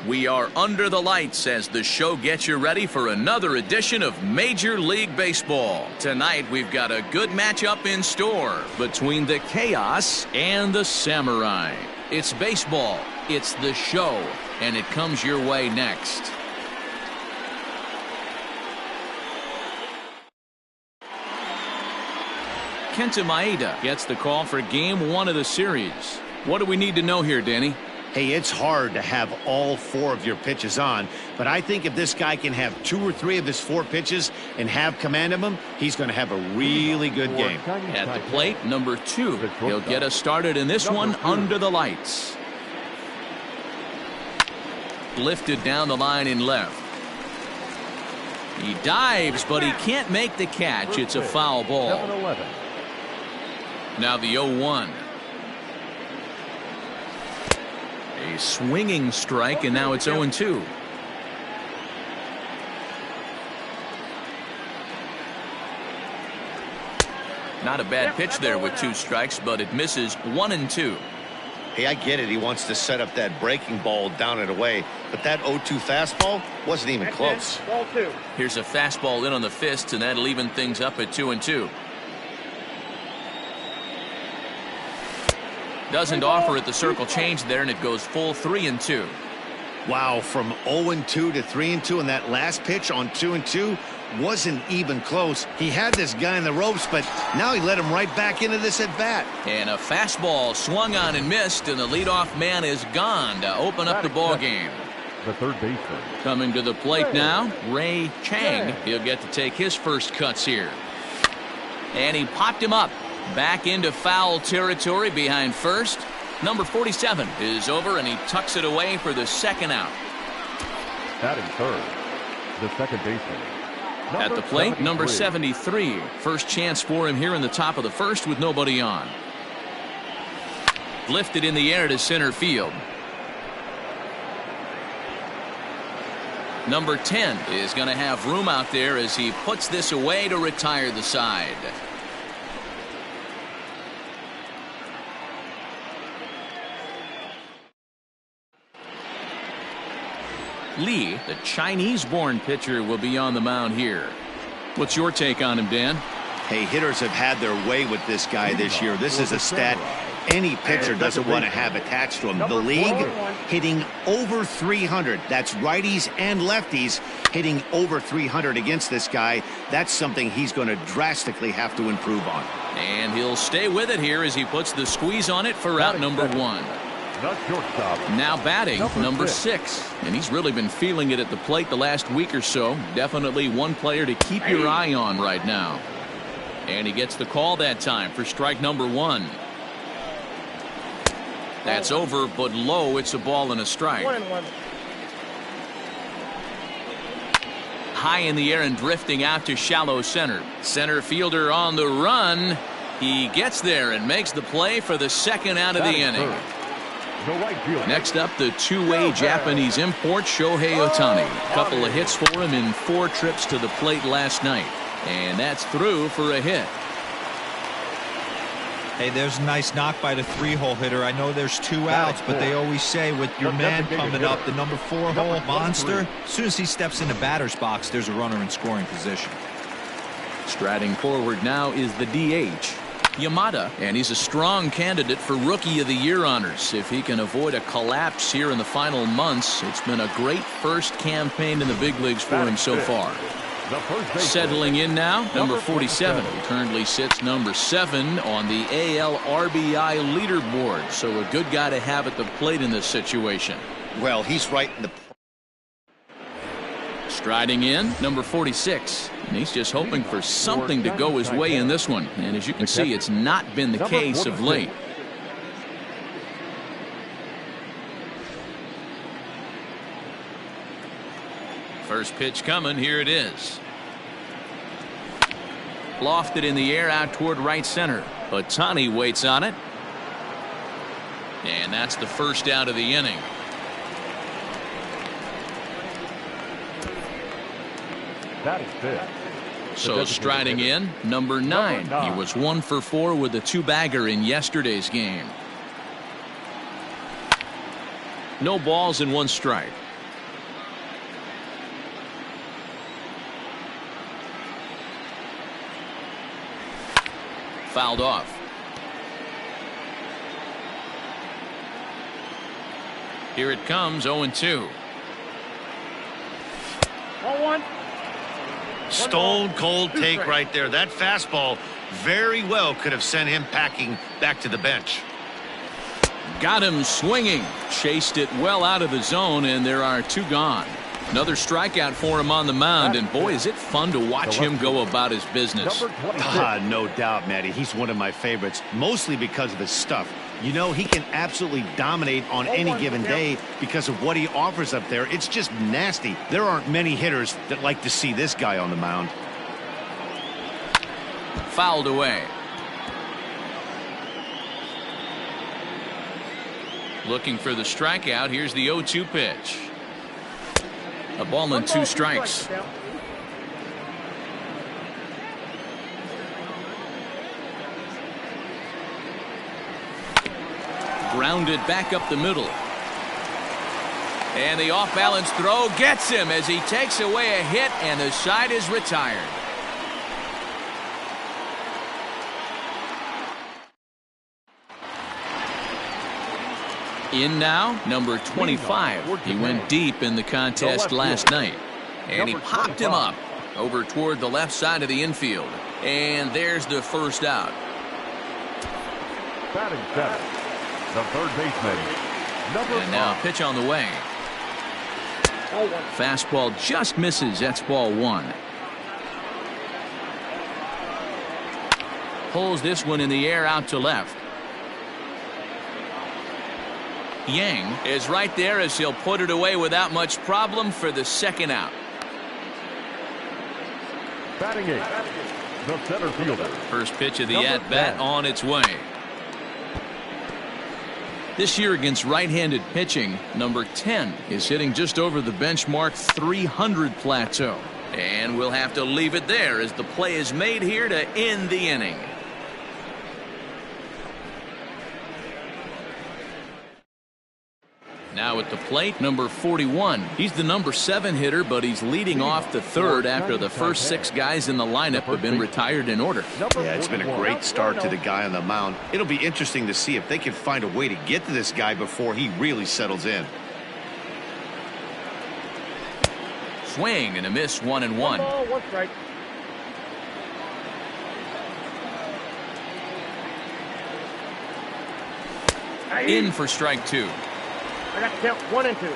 We are under the lights as the show gets you ready for another edition of Major League Baseball. Tonight we've got a good matchup in store between the Chaos and the Samurai. It's baseball, it's the show, and it comes your way next. Kenta Maeda gets the call for game 1 of the series. What do we need to know here, Danny? Hey, it's hard to have all 4 of your pitches on, but I think if this guy can have 2 or 3 of his 4 pitches and have command of them, he's going to have a really good game. At the plate, number 2. He'll get us started in this one under the lights. Lifted down the line in left. He dives, but he can't make the catch. It's a foul ball. Now the 0-1. A swinging strike, and now it's 0-2. Not a bad pitch there with 2 strikes, but it misses 1-2. Hey, I get it. He wants to set up that breaking ball down and away, but that 0-2 fastball wasn't even close. Here's a fastball in on the fist, and that'll even things up at 2-2. Doesn't offer it the circle change there, and it goes full 3-2. Wow, from 0-2 to 3-2, and that last pitch on 2-2 wasn't even close. He had this guy in the ropes, but now he let him right back into this at bat. And a fastball swung on and missed, and the leadoff man is gone to open up the ball game. The third baseman coming to the plate now, Ray Chang. He'll get to take his first cuts here, and he popped him up. Back into foul territory behind first. Number 47 is over, and he tucks it away for the second out. Batting third, the second baseman. At the plate, number 73. First chance for him here in the top of the first with nobody on. Lifted in the air to center field. Number 10 is going to have room out there as he puts this away to retire the side. Lee, the Chinese-born pitcher, will be on the mound here. What's your take on him, Dan? Hey, hitters have had their way with this guy this year. This is a stat any pitcher doesn't want to have attached to him. The league hitting over 300. That's righties and lefties hitting over 300 against this guy. That's something he's going to drastically have to improve on. And he'll stay with it here as he puts the squeeze on it for out number 1. Now batting, number 6. And he's really been feeling it at the plate the last week or so. Definitely one player to keep your eye on right now. And he gets the call that time for strike number 1. That's over, but low. It's a ball and a strike. High in the air and drifting out to shallow center. Center fielder on the run. He gets there and makes the play for the second out of the inning. Next up, the two-way Japanese import, Shohei Ohtani. A couple of hits for him in 4 trips to the plate last night. And that's through for a hit. Hey, there's a nice knock by the 3-hole hitter. I know there's 2 outs, but they always say with your man coming up, the number 4-hole monster, as soon as he steps in the batter's box, there's a runner in scoring position. Striding forward now is the DH, Yamada, and he's a strong candidate for Rookie of the Year honors. If he can avoid a collapse here in the final months, it's been a great first campaign in the big leagues for him so far. Settling in now, number 47. He currently sits number 7 on the AL RBI leaderboard. So a good guy to have at the plate in this situation. Well, he's right in the... Striding in, number 46. And he's just hoping for something to go his way in this one. And as you can see, it's not been the case of late. First pitch coming. Here it is. Lofted in the air out toward right center. Ohtani waits on it. And that's the first out of the inning. That is it. So striding in, number 9. He was 1 for 4 with a 2-bagger in yesterday's game. No balls and 1 strike. fouled off. Here it comes, 0-2. 0-1. Stone cold take right there. That fastball very well could have sent him packing back to the bench. Got him swinging. Chased it well out of the zone, and there are 2 gone. Another strikeout for him on the mound, and boy, is it fun to watch him go about his business. No doubt, Matty. He's one of my favorites, mostly because of his stuff. You know, he can absolutely dominate on any given day because of what he offers up there. It's just nasty. There aren't many hitters that like to see this guy on the mound. Fouled away. Looking for the strikeout. Here's the 0-2 pitch. A ball and 2 strikes. Grounded back up the middle. And the off-balance throw gets him as he takes away a hit, and the side is retired. In now, number 25. He went deep in the contest last night. And he popped him up over toward the left side of the infield. And there's the first out. Batting 7, the third baseman, number 5. And now pitch on the way. Fastball just misses. That's ball 1. Pulls this one in the air out to left. Yang is right there as he'll put it away without much problem for the second out. Batting 8, the center fielder. First pitch of the at-bat on its way. This year against right-handed pitching, number 10 is hitting just over the benchmark 300 plateau. And we'll have to leave it there as the play is made here to end the inning. Now at the plate, number 41. He's the number 7 hitter, but he's leading off the third after the first 6 guys in the lineup have been retired in order. Yeah, it's been a great start to the guy on the mound. It'll be interesting to see if they can find a way to get to this guy before he really settles in. Swing and a miss, 1-1. 1 strike. In for strike 2. I got to count 1 and 2.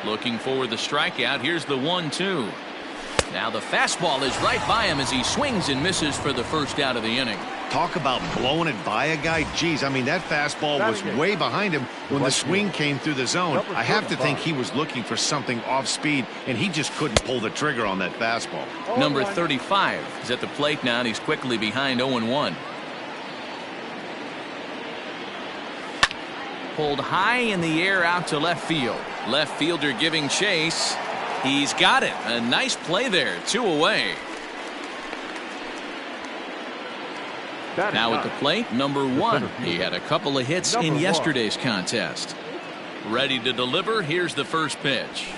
Looking for the strikeout. Here's the 1-2. Now the fastball is right by him as he swings and misses for the first out of the inning. Talk about blowing it by a guy. Geez, I mean, that fastball was way behind him when the swing came through the zone. I have to think he was looking for something off speed, and he just couldn't pull the trigger on that fastball. Number 35 is at the plate now, and he's quickly behind 0-1. Pulled high in the air out to left field. Left fielder giving chase. He's got it. A nice play there. 2 away. Now at the plate, number 1. He had a couple of hits in yesterday's contest. Ready to deliver. Here's the first pitch.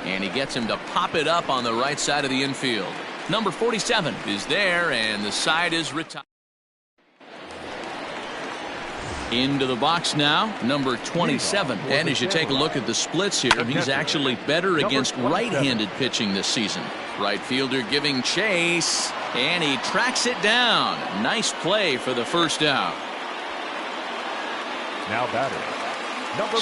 And he gets him to pop it up on the right side of the infield. Number 47 is there, and the side is retired. Into the box now, number 27. And as you take a look at the splits here, he's actually better against right-handed pitching this season. Right fielder giving chase, and he tracks it down. Nice play for the first out. Now batting.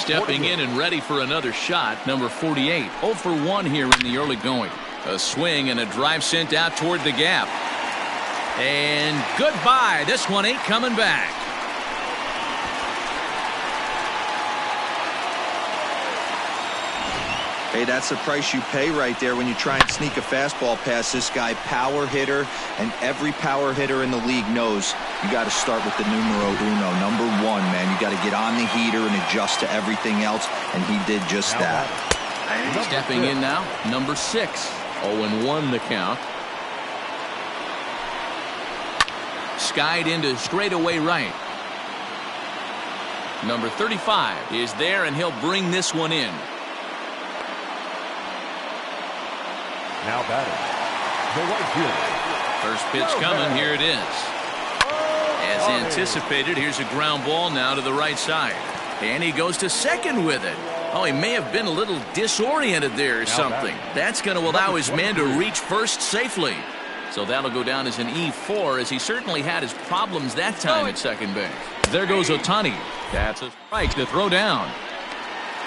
Stepping in and ready for another shot, number 48. 0 for 1 here in the early going. A swing and a drive sent out toward the gap. And goodbye. This one ain't coming back. Hey, that's the price you pay right there when you try and sneak a fastball past this guy. Power hitter, and every power hitter in the league knows you got to start with the numero uno, number 1, man. You got to get on the heater and adjust to everything else, and he did just that. Stepping in now, number 6. 0-1 the count. Skied into straightaway right. Number 35 is there, and he'll bring this one in. Now batting, the right fielder, First pitch coming. Here it is. As anticipated, here's a ground ball now to the right side. And he goes to second with it. Oh, he may have been a little disoriented there or something. That's going to allow his man to reach first safely. So that'll go down as an E4, as he certainly had his problems that time at second base. There goes Ohtani. That's a strike to throw down.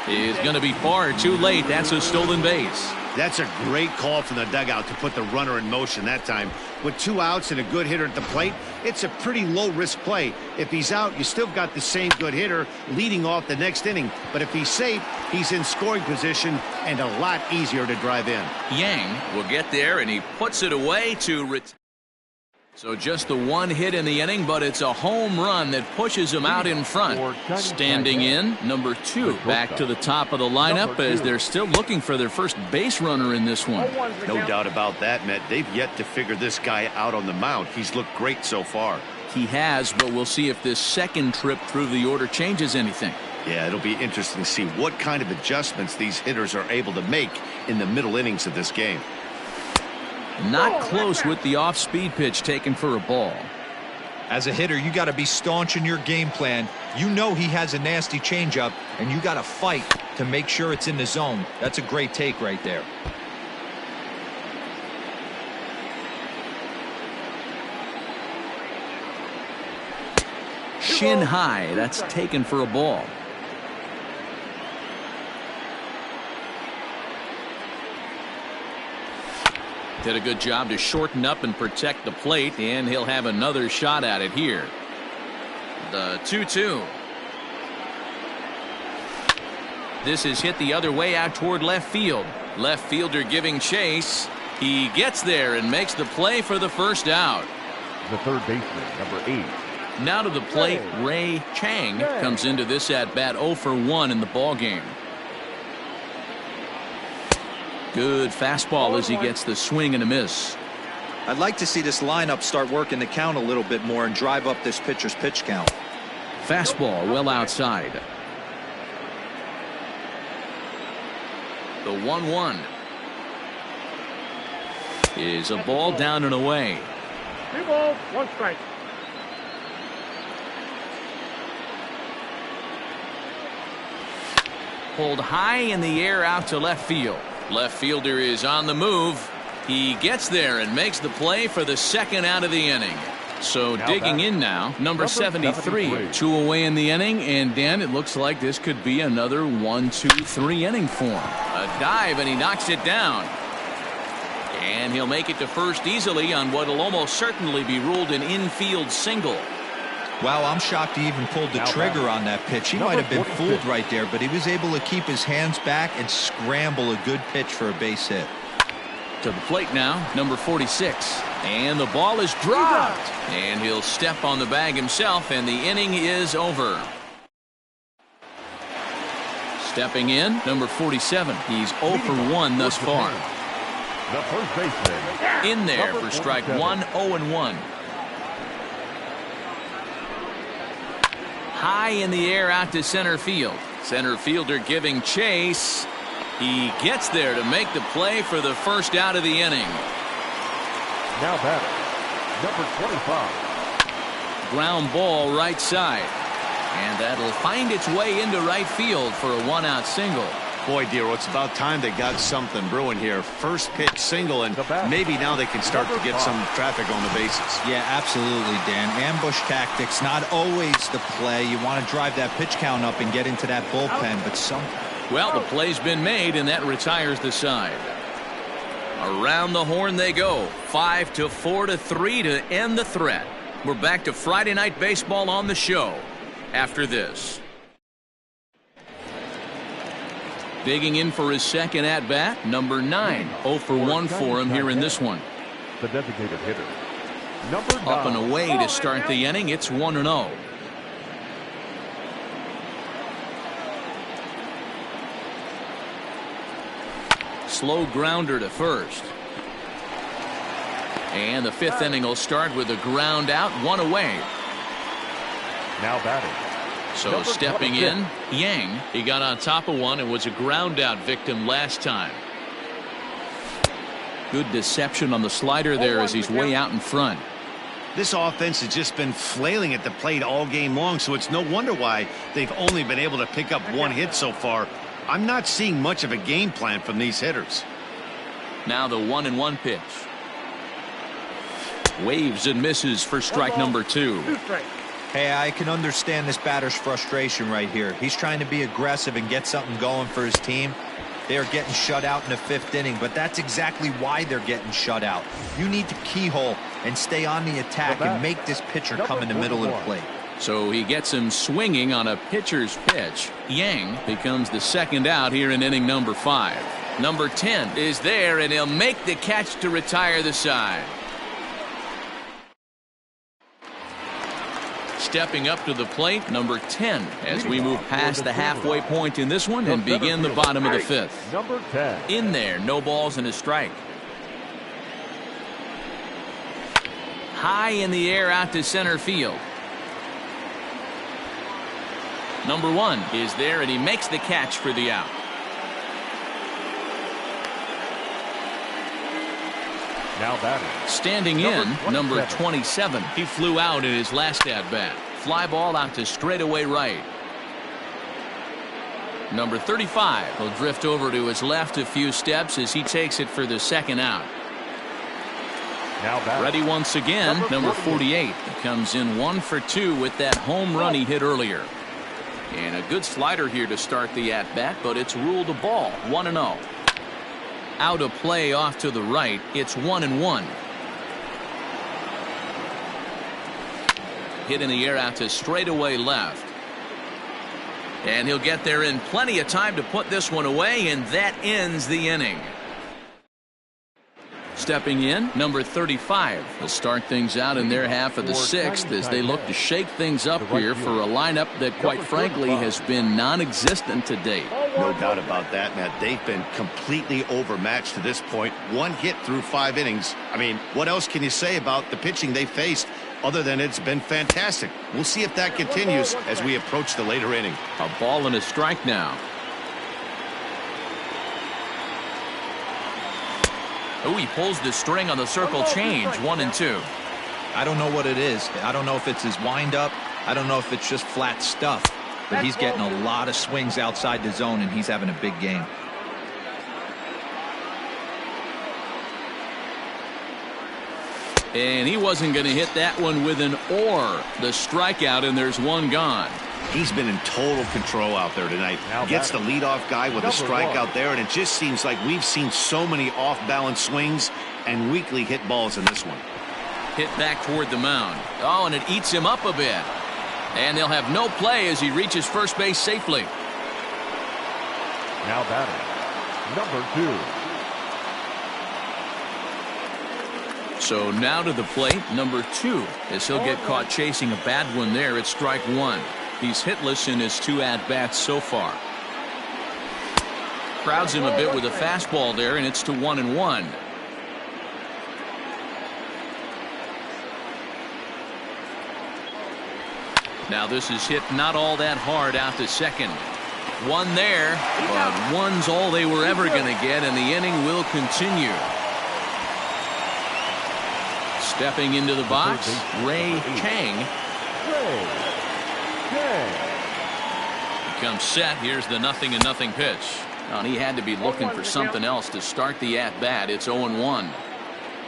Is going to be far too late. That's a stolen base. That's a great call from the dugout to put the runner in motion that time. With 2 outs and a good hitter at the plate, it's a pretty low-risk play. If he's out, you still got the same good hitter leading off the next inning. But if he's safe, he's in scoring position and a lot easier to drive in. Yang will get there, and he puts it away to retire. So just the 1 hit in the inning, but it's a home run that pushes him out in front. Standing in, number 2, back to the top of the lineup as they're still looking for their first base runner in this one. No doubt about that, Matt. They've yet to figure this guy out on the mound. He's looked great so far. He has, but we'll see if this second trip through the order changes anything. Yeah, it'll be interesting to see what kind of adjustments these hitters are able to make in the middle innings of this game. Not close with the off-speed pitch taken for a ball. As a hitter, you got to be staunch in your game plan. You know he has a nasty changeup, and you got to fight to make sure it's in the zone. That's a great take right there. Shin high. That's taken for a ball. Did a good job to shorten up and protect the plate, and he'll have another shot at it here. The 2-2. This is hit the other way out toward left field. Left fielder giving chase. He gets there and makes the play for the first out. The third baseman, number 8. Now to the plate, Ray Chang comes into this at bat 0 for 1 in the ball game. Good fastball as he gets the swing and a miss. I'd like to see this lineup start working the count a little bit more and drive up this pitcher's pitch count. Fastball well outside. The 1-1 is a ball down and away. 2 balls, 1 strike. Pulled high in the air out to left field. Left fielder is on the move. He gets there and makes the play for the second out of the inning. So digging in now, number 73. 2 away in the inning, and Dan, it looks like this could be another 1-2-3 inning for him. A dive, and he knocks it down. And he'll make it to first easily on what will almost certainly be ruled an infield single. Wow, I'm shocked he even pulled the trigger on that pitch. He might have been fooled right there, but he was able to keep his hands back and scramble a good pitch for a base hit. To the plate now, number 46. And the ball is dropped. And he'll step on the bag himself, and the inning is over. Stepping in, number 47. He's 0 for 1 thus far. The first baseman. In there for strike 1, 0-1. High in the air out to center field. Center fielder giving chase. He gets there to make the play for the first out of the inning. Now batting, number 25. Ground ball right side. And that'll find its way into right field for a 1-out single. Boy, Dero, it's about time they got something brewing here. First pitch single, and maybe now they can start to get some traffic on the bases. Yeah, absolutely, Dan. Ambush tactics, not always the play. You want to drive that pitch count up and get into that bullpen, but sometimes. Well, the play's been made, and that retires the side. Around the horn they go. 5-4-3 to end the threat. We're back to Friday Night Baseball on the show after this. Digging in for his second at-bat, number 9. 0 for 1 for him here in this one. The designated hitter, number 9. Up and away to start the inning. It's 1-0. Slow grounder to first. And the 5th inning will start with a ground out, 1 away. Now batting. So stepping in, Yang. He got on top of one and was a ground out victim last time. Good deception on the slider there as he's way out in front. This offense has just been flailing at the plate all game long, so it's no wonder why they've only been able to pick up one hit so far. I'm not seeing much of a game plan from these hitters. Now the 1-1 pitch. Waves and misses for strike number 2. Hey, I can understand this batter's frustration right here. He's trying to be aggressive and get something going for his team. They are getting shut out in the 5th inning, but that's exactly why they're getting shut out. You need to keyhole and stay on the attack and make this pitcher come in the middle of the plate. So he gets him swinging on a pitcher's pitch. Yang becomes the second out here in inning number 5. Number 10 is there, and he'll make the catch to retire the side. Stepping up to the plate, number 10, as we move past the halfway point in this one and begin the bottom of the 5th. Number 10. In there, no balls and a strike. High in the air out to center field. Number 1 is there, and he makes the catch for the out. Now batting. Standing in, number 27. He flew out in his last at-bat. Fly ball out to straightaway right. Number 35 will drift over to his left a few steps as he takes it for the second out. Now batting. Ready once again, number 48. He comes in 1 for 2 with that home run he hit earlier. And a good slider here to start the at-bat, but it's ruled a ball. 1-0. Out of play off to the right. It's 1-1. Hit in the air out to straightaway left. And he'll get there in plenty of time to put this one away, and that ends the inning. Stepping in, number 35. They'll start things out in their half of the 6th as they look to shake things up here for a lineup that, quite frankly, has been non-existent to date. No doubt about that, Matt. They've been completely overmatched to this point. 1 hit through 5 innings. I mean, what else can you say about the pitching they faced other than it's been fantastic? We'll see if that continues as we approach the later inning. A ball and a strike now. Oh, he pulls the string on the circle change. 1-2. I don't know what it is. I don't know if it's his windup. I don't know if it's just flat stuff. But he's getting a lot of swings outside the zone, and he's having a big game. And he wasn't going to hit that one with an or. The strikeout, and there's one gone. He's been in total control out there tonight. Gets the leadoff guy with a strikeout there, and it just seems like we've seen so many off-balance swings and weakly hit balls in this one. Hit back toward the mound. Oh, and it eats him up a bit. And they'll have no play as he reaches first base safely. Now batting, number 2. So now to the plate, number 2, as he'll get caught chasing a bad one there at strike 1. He's hitless in his 2 at-bats so far. Crowds him a bit with a fastball there, and it's to 1-1. Now this is hit not all that hard out to second. 1 there, but 1's all they were ever going to get, and the inning will continue. Stepping into the box, Ray Chang. He comes set. Here's the 0-0 pitch. And he had to be looking for something else to start the at-bat. It's 0-1.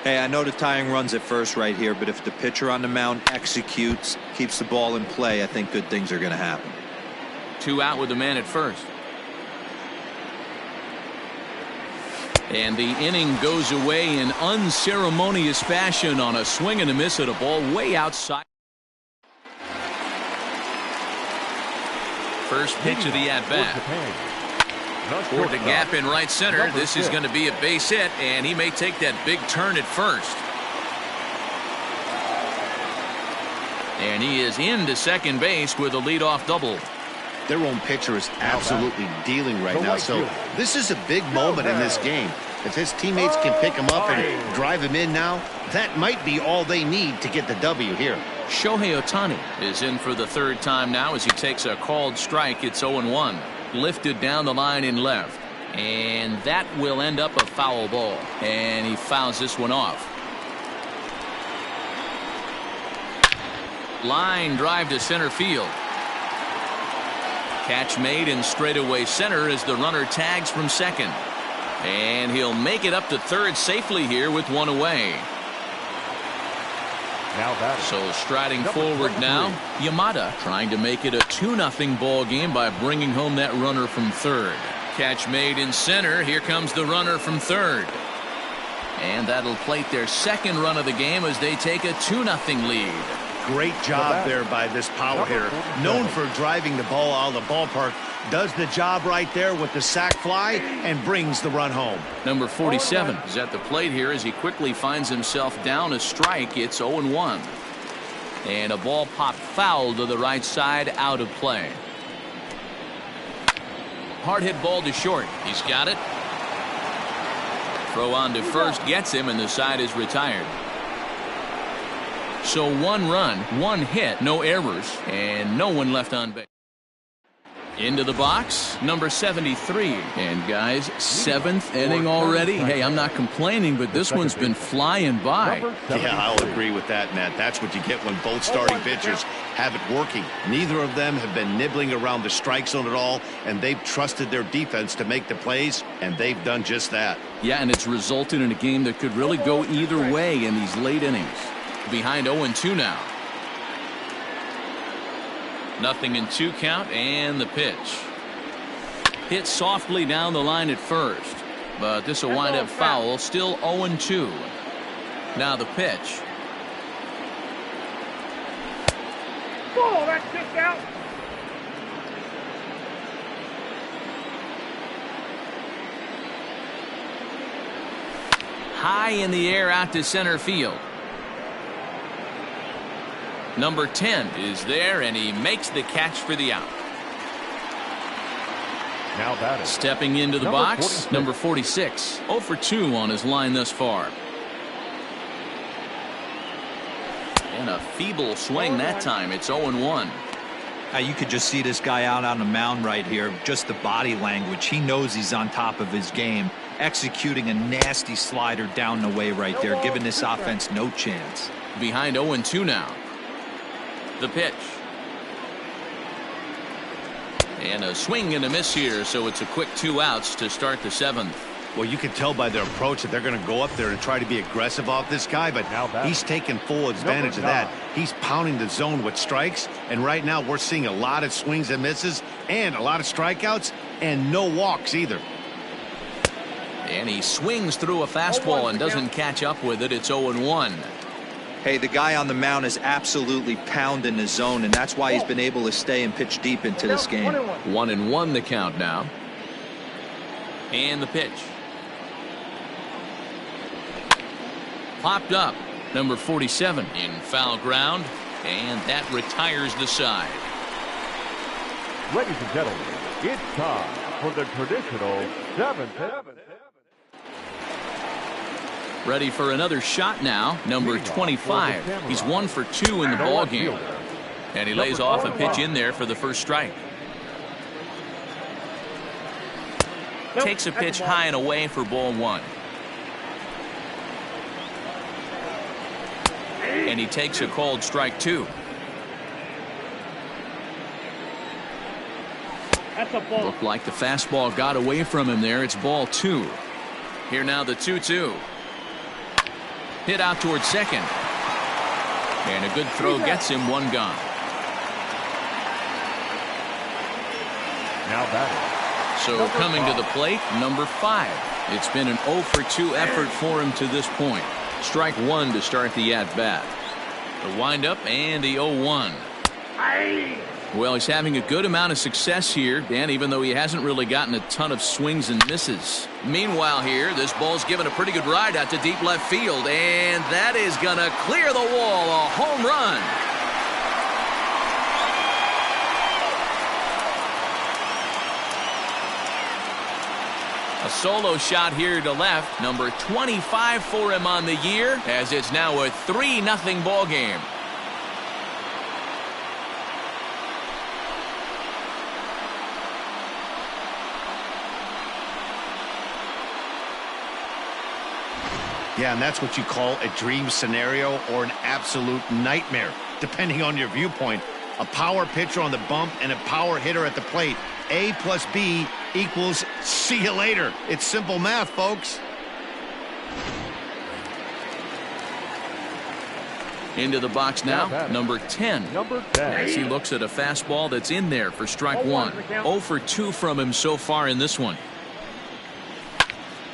Hey, I know the tying run's at first right here, but if the pitcher on the mound executes, keeps the ball in play, I think good things are going to happen. 2 out with the man at first. And the inning goes away in unceremonious fashion on a swing and a miss at a ball way outside. First pitch of the at-bat. Toward the gap in right center. This is going to be a base hit, and he may take that big turn at first. And he is into second base with a leadoff double. Their own pitcher is absolutely dealing right now, so this is a big moment in this game. If his teammates can pick him up and drive him in now, that might be all they need to get the W here. Shohei Ohtani is in for the 3rd time now as he takes a called strike. It's 0-1. Lifted down the line in left. And that will end up a foul ball. And he fouls this one off. Line drive to center field. Catch made in straightaway center as the runner tags from second. And he'll make it up to third safely here with one away. So striding forward now, Yamada trying to make it a 2-0 ball game by bringing home that runner from third. Catch made in center. Here comes the runner from third. And that'll plate their second run of the game as they take a 2-0 lead. Great job there by this power hitter. Known for driving the ball out of the ballpark. Does the job right there with the sac fly and brings the run home. Number 47 is at the plate here as he quickly finds himself down a strike. It's 0-1. And a ball popped foul to the right side, out of play. Hard hit ball to short. He's got it. Throw on to first gets him, and the side is retired. So 1 run, 1 hit, no errors, and no one left on base. Into the box, number 73. And guys, 7th inning already. Hey, I'm not complaining, but this one's been flying by. Yeah, I'll agree with that, Matt. That's what you get when both starting pitchers have it working. Neither of them have been nibbling around the strike zone at all, and they've trusted their defense to make the plays, and they've done just that. Yeah, and it's resulted in a game that could really go either way in these late innings. Behind 0-2 now. 0-2 count, and the pitch. Hit softly down the line at first, but this will wind up foul. Still 0-2. Now the pitch. Ball, that's kicked out. High in the air out to center field. Number 10 is there, and he makes the catch for the out. Now batting. Stepping into the box, 46. number 46. 0 for 2 on his line thus far. And a feeble swing that time. It's 0-1. You could just see this guy out on the mound right here. Just the body language. He knows he's on top of his game. Executing a nasty slider down the way right there, giving this offense no chance. Behind 0-2 now. The pitch. And a swing and a miss here, so it's a quick 2 outs to start the 7th. Well, you can tell by their approach that they're going to go up there and try to be aggressive off this guy, but he's taking full advantage of that. He's pounding the zone with strikes, and right now we're seeing a lot of swings and misses and a lot of strikeouts and no walks either. And he swings through a fastball and doesn't catch up with it. It's 0-1. Hey, the guy on the mound is absolutely pounding the zone, and that's why he's been able to stay and pitch deep into this game. 1-1 the count now. And the pitch. Popped up. Number 47 in foul ground, and that retires the side. Ladies and gentlemen, it's time for the traditional 7th. Ready for another shot now. Number 25. He's 1 for 2 in the ball game. And he lays off a pitch in there for the first strike. Takes a pitch high and away for ball 1. And he takes a called strike 2. That's a ball. Looked like the fastball got away from him there. It's ball 2. Here now the 2-2. Hit out towards second. And a good throw gets him 1 gone. Now batting. So coming to the plate, number 5. It's been an 0 for 2 effort for him to this point. Strike 1 to start the at-bat. The windup and the 0-1. Well, he's having a good amount of success here, Dan, even though he hasn't really gotten a ton of swings and misses. Meanwhile here, this ball's given a pretty good ride out to deep left field, and that is going to clear the wall. A home run. A solo shot here to left. Number 25 for him on the year, as it's now a 3-0 ball game. Yeah, and that's what you call a dream scenario or an absolute nightmare, depending on your viewpoint. A power pitcher on the bump and a power hitter at the plate. A plus B equals see you later. It's simple math, folks. Into the box now, number 10. Number 10. As he looks at a fastball that's in there for strike one. 0 for 2 from him so far in this one.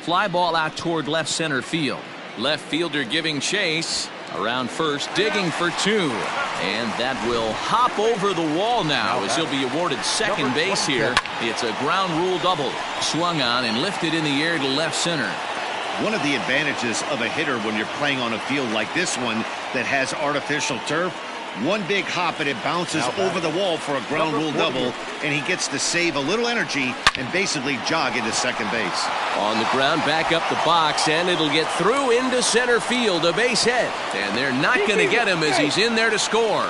Fly ball out toward left center field. Left fielder giving chase. Around first, digging for 2. And that will hop over the wall now as he'll be awarded second base here. It's a ground rule double. Swung on and lifted in the air to left center. One of the advantages of a hitter when you're playing on a field like this one that has artificial turf, one big hop and it bounces over the wall for a ground rule double, and he gets to save a little energy and basically jog into second base. On the ground, back up the box, and it'll get through into center field, a base hit. And they're not going to get him as he's in there to score.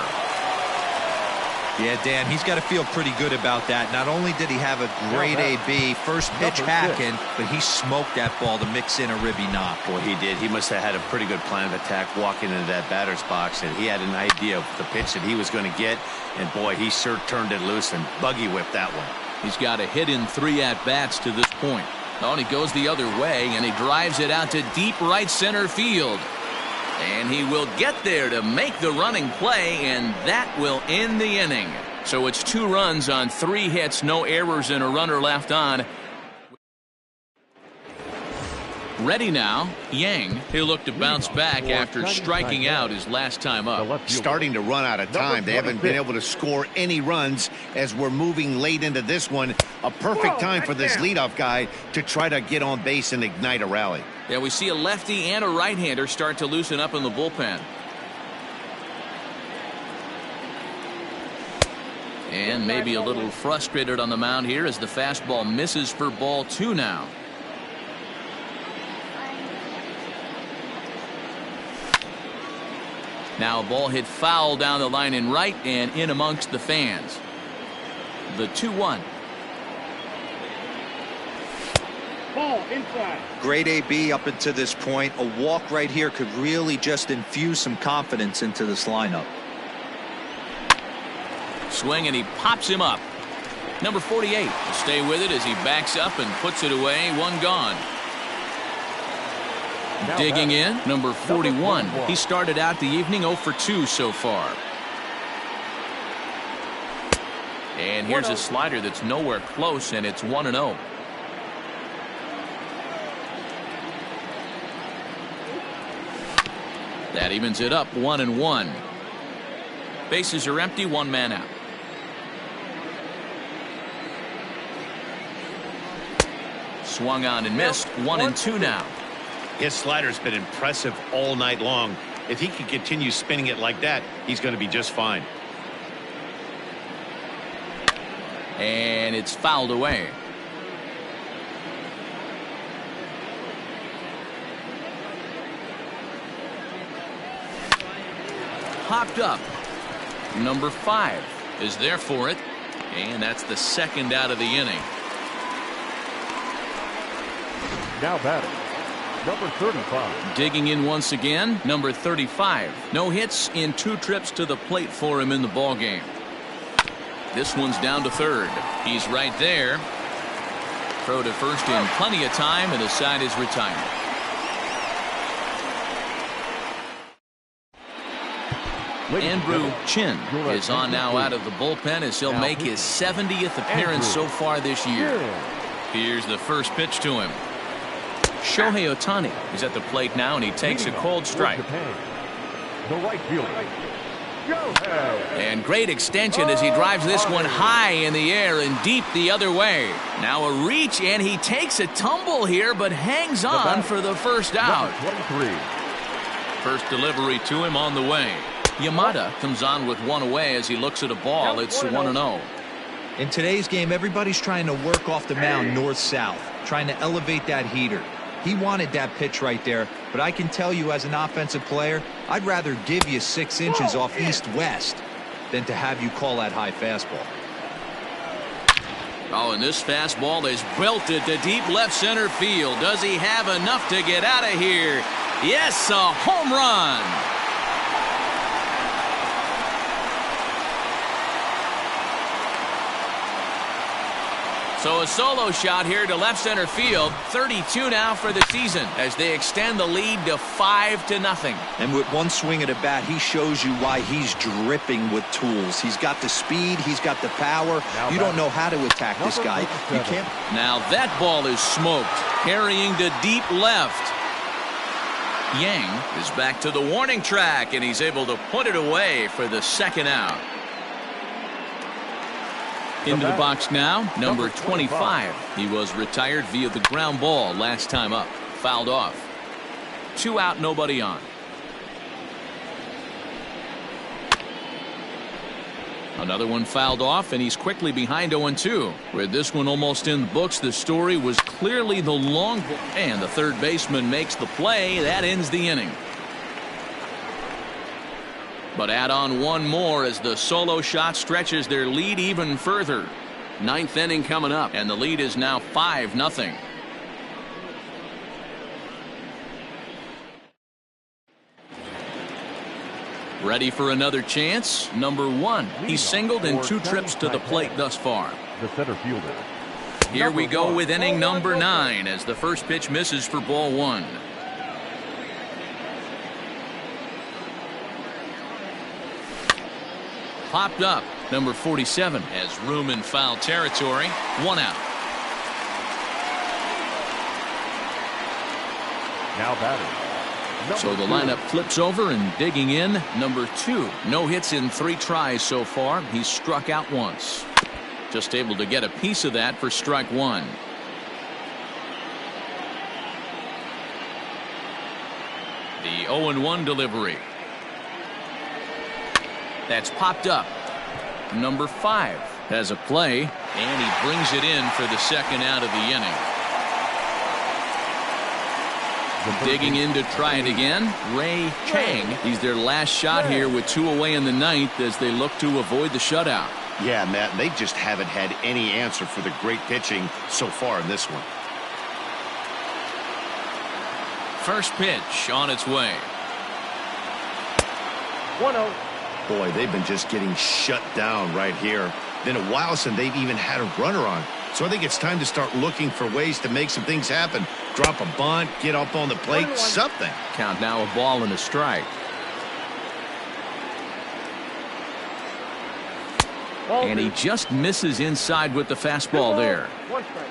Yeah, Dan, he's got to feel pretty good about that. Not only did he have a great AB, first pitch hacking, but he smoked that ball to mix in a ribby knock. Boy, he did. He must have had a pretty good plan of attack walking into that batter's box, and he had an idea of the pitch that he was going to get, and boy, he sure turned it loose and buggy whipped that one. He's got a hit in 3 at-bats to this point. Oh, and he goes the other way, and he drives it out to deep right center field. And he will get there to make the running play, and that will end the inning. So it's 2 runs on 3 hits, no errors, and a runner left on. Ready now, Yang. He'll look to bounce back after striking out his last time up. Starting to run out of time. They haven't been able to score any runs as we're moving late into this one. A perfect time for this leadoff guy to try to get on base and ignite a rally. Yeah, we see a lefty and a right-hander start to loosen up in the bullpen. And maybe a little frustrated on the mound here as the fastball misses for ball 2 now. Now a ball hit foul down the line in right and in amongst the fans. The 2-1. Ball inside. Great AB up until this point. A walk right here could really just infuse some confidence into this lineup. Swing, and he pops him up. Number 48 will stay with it as he backs up and puts it away. 1 gone. Digging in, number 41. He started out the evening 0 for 2 so far. And here's a slider that's nowhere close, and it's 1-0. That evens it up, 1-1. Bases are empty, 1 man out. Swung on and missed, 1-2 now. His slider's been impressive all night long. If he can continue spinning it like that, he's going to be just fine. And it's fouled away. Popped up. Number 5 is there for it. And that's the 2nd out of the inning. Now batting, number 35. Digging in once again, number 35. No hits in 2 trips to the plate for him in the ballgame. This one's down to 3rd. He's right there. Throw to first in plenty of time, and the side is retired. Andrew Chin is on now out of the bullpen as he'll make his 70th appearance so far this year. Here's the first pitch to him. Shohei Ohtani is at the plate now, and he takes a cold strike. The right fielder. And great extension as he drives this one high in the air and deep the other way. Now a reach, and he takes a tumble here, but hangs on for the first out. 23. First delivery to him on the way. Yamada comes on with 1 away as he looks at a ball. It's 1-0. In today's game, everybody's trying to work off the mound north-south, trying to elevate that heater. He wanted that pitch right there, but I can tell you as an offensive player, I'd rather give you 6 inches off east-west than to have you call that high fastball. Oh, and this fastball is belted to deep left center field. Does he have enough to get out of here? Yes, a home run. So a solo shot here to left center field. 32 now for the season as they extend the lead to 5-0. And with one swing of the bat, he shows you why he's dripping with tools. He's got the speed. He's got the power. You don't know how to attack this guy. You can't. Now that ball is smoked. Carrying to deep left. Yang is back to the warning track, and he's able to put it away for the second out. Into the box now, number 25. He was retired via the ground ball last time up. Fouled off. 2 out, nobody on. Another one fouled off, and he's quickly behind 0-2. With this one almost in the books, the story was clearly the long ball. And the third baseman makes the play. That ends the inning. But add on one more as the solo shot stretches their lead even further. 9th inning coming up, and the lead is now 5-0. Ready for another chance? Number 1. He's singled in 2 trips to the plate thus far. The center fielder. Here we go with inning number 9 as the first pitch misses for ball 1. Popped up. Number 47 has room in foul territory. 1 out. Now batting. So the lineup flips over, and digging in, number 2. No hits in 3 tries so far. He's struck out once. Just able to get a piece of that for strike 1. The 0-1 delivery. That's popped up. Number 5 has a play, and he brings it in for the second out of the inning. Digging in to try it again, Ray Chang. He's their last shot here with 2 away in the 9th as they look to avoid the shutout. Yeah, Matt, they just haven't had any answer for the great pitching so far in this one. First pitch on its way. 1-0. Boy, they've been just getting shut down right here. Been a while since they've even had a runner on. So I think it's time to start looking for ways to make some things happen. Drop a bunt, get up on the plate, something. Count now a ball and a strike. And he just misses inside with the fastball there. 1 strike.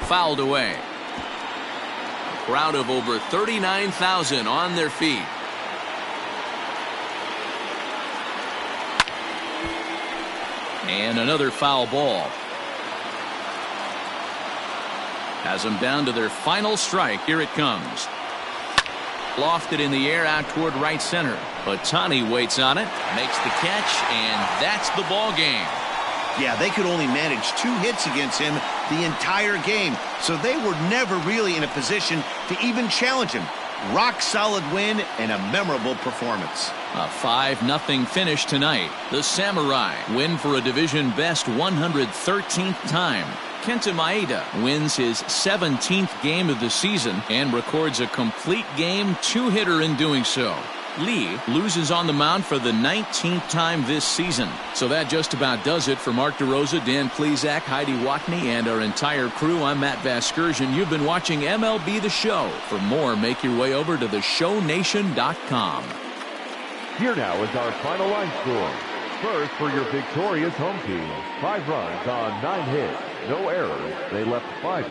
Fouled away. A crowd of over 39,000 on their feet. And another foul ball. Has them down to their final strike. Here it comes. Lofted in the air out toward right center. Ohtani waits on it, makes the catch, and that's the ball game. Yeah, they could only manage 2 hits against him the entire game, so they were never really in a position to even challenge him. Rock solid win and a memorable performance. A 5-0 finish tonight. The Samurai win for a division best 113th time. Kenta Maeda wins his 17th game of the season and records a complete game 2-hitter in doing so. Lee loses on the mound for the 19th time this season. So that just about does it for Mark DeRosa, Dan Plesac, Heidi Watney, and our entire crew. I'm Matt Vasgersian. You've been watching MLB The Show. For more, make your way over to theshownation.com. Here now is our final line score. First, for your victorious home team, 5 runs on 9 hits, no errors. They left 5.